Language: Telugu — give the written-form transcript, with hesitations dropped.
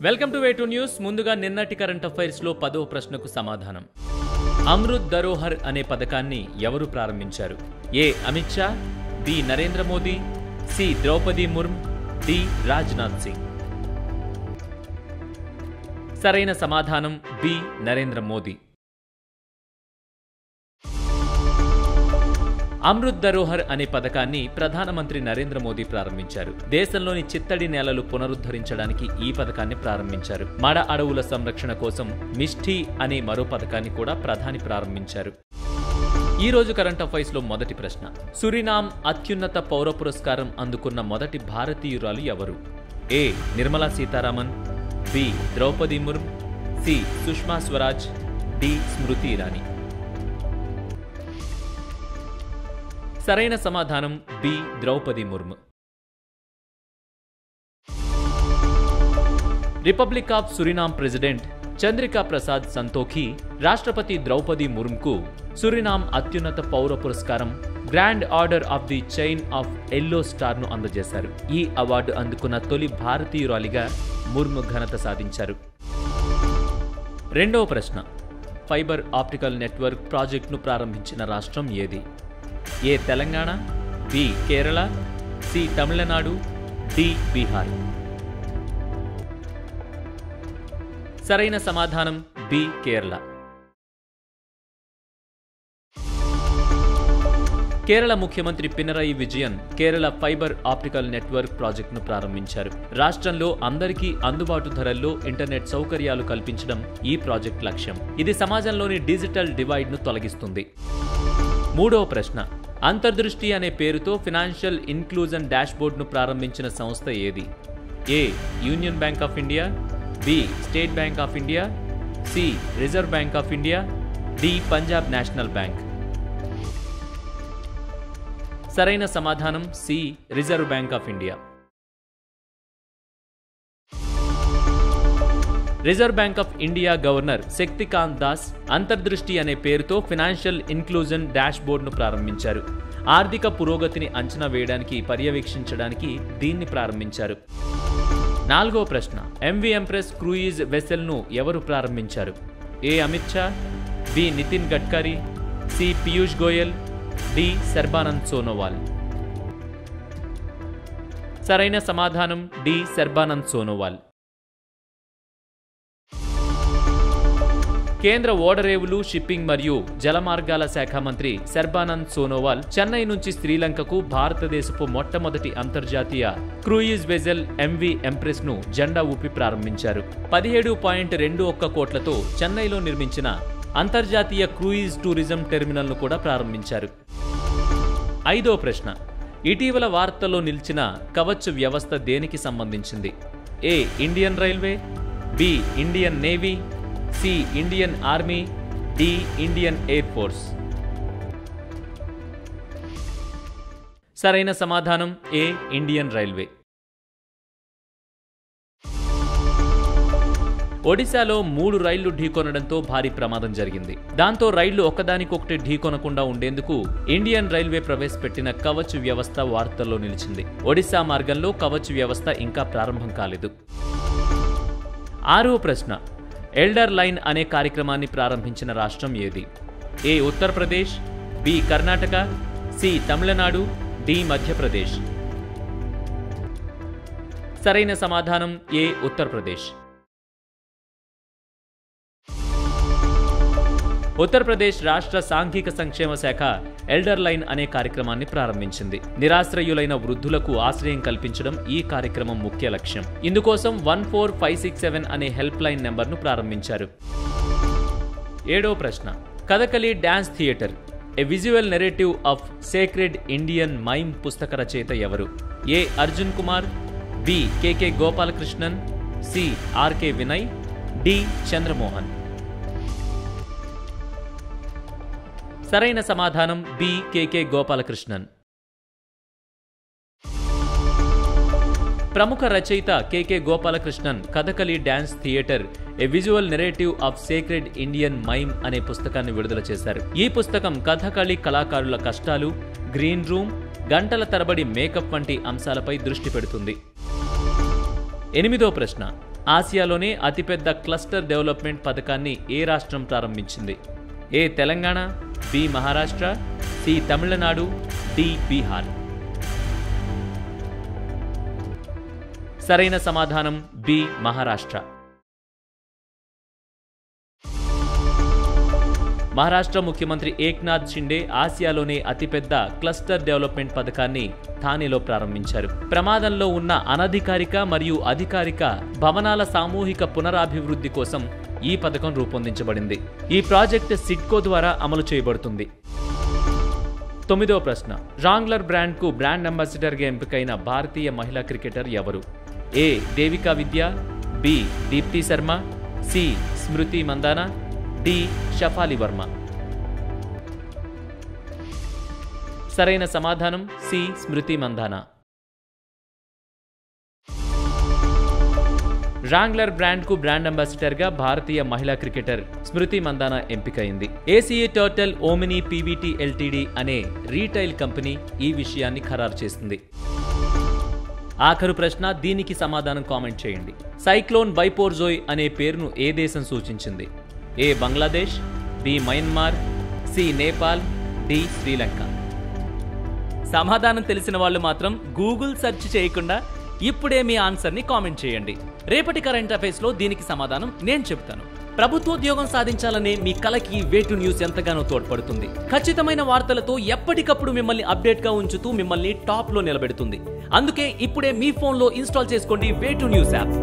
Welcome to వే2 news. ముందుగా నిన్నటి కరెంట్ అఫైర్స్ లో 10వ ప్రశ్నకు సమాధానం. అమృత్ ధరోహర్ అనే పథకాన్ని ఎవరు ప్రారంభించారు? A Amit Shah, B Narendra Modi, C Droupadi Murmu, D Rajnath Singh. సరైన సమాధానం బి నరేంద్ర మోదీ. అమృత్ ధరోహర్ అనే పథకాన్ని ప్రధానమంత్రి నరేంద్ర మోదీ ప్రారంభించారు. దేశంలోని చిత్తడి నేలలు పునరుద్ధరించడానికి ఈ పథకాన్ని ప్రారంభించారు. మడ అడవుల సంరక్షణ కోసం మిష్ఠీ అనే మరో పథకాన్ని కూడా ప్రధాని ప్రారంభించారు. ఈ రోజు కరెంట్ అఫైర్స్ లో మొదటి ప్రశ్న. సురినామ్ అత్యున్నత పౌర పురస్కారం అందుకున్న మొదటి భారతీయురాలు ఎవరు? A Nirmala Sitharaman, B Droupadi Murmu, C Sushma Swaraj, D Smriti Irani. సరైన సమాధానం B Droupadi Murmu. Republic of Suriname president Chandrika Prasad Santokhi రాష్ట్రపతి ద్రౌపది ముర్ముకు సురినామ్ అత్యున్నత పౌర పురస్కారం grand order of the chain of yellow star ను అందజేశారు. ఈ అవార్డు అందుకున్న తొలి భారతీయురాలిగా ముర్ము ఘనత సాధించారు. రెండవ ప్రశ్న. ఫైబర్ ఆప్టికల్ నెట్వర్క్ ప్రాజెక్టును ప్రారంభించిన రాష్ట్రం ఏది? A Telangana, B Kerala, C Tamil Nadu, D Bihar. సరైన సమాధానం బి కేరళ. కేరళ ముఖ్యమంత్రి Pinarayi Vijayan Kerala fibre optical network ప్రాజెక్టును ప్రారంభించారు. రాష్ట్రంలో అందరికీ అందుబాటు ధరల్లో ఇంటర్నెట్ సౌకర్యాలు కల్పించడం ఈ ప్రాజెక్ట్ లక్ష్యం. ఇది సమాజంలోని డిజిటల్ డివైడ్ ను తొలగిస్తుంది. మూడవ ప్రశ్న. అంతర్దృష్టి అనే పేరుతో ఫినాన్షియల్ ఇన్క్లూజన్ డాష్బోర్డ్ ను ప్రారంభించిన సంస్థ ఏది? A Union Bank of India, B State Bank of India, C Reserve Bank of India, D Punjab National Bank. సరైన సమాధానం C Reserve Bank of India. Reserve Bank of India governor Shaktikanta Das అంతర్దృష్టి అనే పేరుతో ఫినాన్షియల్ ఇన్క్లూజన్ డాష్బోర్డ్ ను ప్రారంభించారు. ఆర్థిక పురోగతిని అంచనా వేయడానికి, పర్యవేక్షించడానికి దీన్ని ప్రారంభించారు. నాలుగో ప్రశ్న. ఎంవి ఎంప్రెస్ క్రూయిజ్ వెసెల్ ను ఎవరు ప్రారంభించారు? A Amit Shah, B Nitin Gadkari, C Piyush Goyal, D Sarbananda Sonowal. సరైన సమాధానం డి సర్బానంద్ సోనోవాల్. కేంద్ర ఓడరేవులు, షిప్పింగ్ మరియు జలమార్గాల శాఖ మంత్రి సర్బానంద్ సోనోవాల్ చెన్నై నుంచి శ్రీలంకకు భారతదేశపు మొట్టమొదటి అంతర్జాతీయ క్రూయిజ్ వెజల్ ఎంవి ఎంప్రెస్ ను జెండా ఊపి ప్రారంభించారు. 17.21 కోట్లతో చెన్నైలో నిర్మించిన అంతర్జాతీయ క్రూయిజ్ టూరిజం టెర్మినల్ ను కూడా ప్రారంభించారు. ఐదో ప్రశ్న. ఇటీవల వార్తల్లో నిలిచిన కవచ్ వ్యవస్థ దేనికి సంబంధించింది? A Indian railway, B Indian navy, C Indian army, D Indian air force. సరైన సమాధానం ఏ ఇండియన్ రైల్వే. ఒడిశాలో 3 రైళ్లు ఢీకొనడంతో భారీ ప్రమాదం జరిగింది. దాంతో రైళ్లు ఒకదానికొకటి ఢీకొనకుండా ఉండేందుకు ఇండియన్ రైల్వే ప్రవేశపెట్టిన కవచ్ వ్యవస్థ వార్తల్లో నిలిచింది. ఒడిశా మార్గంలో కవచ్ వ్యవస్థ ఇంకా ప్రారంభం కాలేదు. ఆరవ ప్రశ్న. ఎల్డర్ లైన్ అనే కార్యక్రమాన్ని ప్రారంభించిన రాష్ట్రం ఏది? A Uttar Pradesh, B Karnataka, C Tamil Nadu, D Madhya Pradesh. సరైన సమాధానం ఏ ఉత్తరప్రదేశ్. ఉత్తరప్రదేశ్ రాష్ట్ర సాంఘిక సంక్షేమ శాఖ ఎల్డర్ లైన్ అనే కార్యక్రమాన్ని ప్రారంభించింది. నిరాశ్రయులైన వృద్ధులకు ఆశ్రయం కల్పించడం ఈ కార్యక్రమం ముఖ్య లక్ష్యం. ఇందుకోసం 14567 అనే హెల్ప్ లైన్ నెంబర్ను ప్రారంభించారు. ఏడో ప్రశ్న. Kathakali dance theatre a visual narrative of sacred Indian mime పుస్తక రచయిత ఎవరు? A Arjun Kumar, B K K Gopalakrishnan, C R K Vinay, D Chandramohan. సరైన సమాధానం బి కెకే గోపాలకృష్ణన్. ప్రముఖ రచయిత K K Gopalakrishnan Kathakali dance theatre a visual narrative of sacred Indian mime అనే పుస్తకాన్ని విడుదల చేశారు. ఈ పుస్తకం కథకళి కళాకారుల కష్టాలు, గ్రీన్ రూమ్, గంటల తరబడి మేకప్ వంటి అంశాలపై దృష్టి పెడుతుంది. 8వ ప్రశ్న. ఆసియాలోనే అతిపెద్ద క్లస్టర్ డెవలప్మెంట్ పథకాన్ని ఏ రాష్ట్రం ప్రారంభించింది? A Telangana, B Maharashtra, C Tamil Nadu, D Bihar. సరైన సమాధానం బి మహారాష్ట్ర. మహారాష్ట్ర ముఖ్యమంత్రి ఏక్నాథ్ షిండే ఆసియాలోనే అతిపెద్ద క్లస్టర్ డెవలప్మెంట్ పథకాన్ని థానేలో ప్రారంభించారు. ప్రమాదంలో ఉన్న అనధికారిక మరియు అధికారిక భవనాల సామూహిక పునరాభివృద్ధి కోసం ఈ పథకం రూపొందించబడింది. ఈ ప్రాజెక్ట్ సిడ్కో ద్వారా అమలు చేయబడుతుంది. 9వ ప్రశ్న. రాంగ్లర్ బ్రాండ్కు బ్రాండ్ అంబాసిడర్గా ఎంపికైన భారతీయ మహిళా క్రికెటర్ ఎవరు? ఏ దేవికా విద్యా, బి దీప్తి శర్మ, సి స్మృతి మందానా, డి షఫాలి వర్మ. సరైన సమాధానం సి స్మృతి మందానా. రాంగ్లర్ బ్రాండ్కు బ్రాండ్ అంబాసిడర్గా భారతీయ మహిళా క్రికెటర్ స్మృతి Mandanna ఎంపికైంది. ACA turtle ఓమినీ PVT LTD అనే రీటైల్ కంపెనీ ఈ విషయాన్ని ఖరారు చేసింది. ఆఖరు ప్రశ్న, దీనికి సమాధానం కామెంట్ చేయండి. సైక్లోన్ బైపోర్జోయ్ అనే పేరును ఏ దేశం సూచించింది? A Bangladesh, B Myanmar, C Nepal, D Sri Lanka. సమాధానం తెలిసిన వాళ్ళు మాత్రం గూగుల్ సెర్చ్ చేయకుండా ఇప్పుడే మీ ఆన్సర్ని కామెంట్ చేయండి. రేపటి కరెంట్ అఫైర్స్లో దీనికి సమాధానం నేను చెప్తాను. ప్రభుత్వోద్యోగం సాధించాలనే మీ కలకి వేటు న్యూస్ ఎంతగానో తోడ్పడుతుంది. ఖచ్చితమైన వార్తలతో ఎప్పటికప్పుడు మిమ్మల్ని అప్డేట్గా ఉంచుతూ మిమ్మల్ని టాప్లో నిలబెడుతుంది. అందుకే ఇప్పుడే మీ ఫోన్లో ఇన్స్టాల్ చేసుకోండి వేటు న్యూస్ యాప్.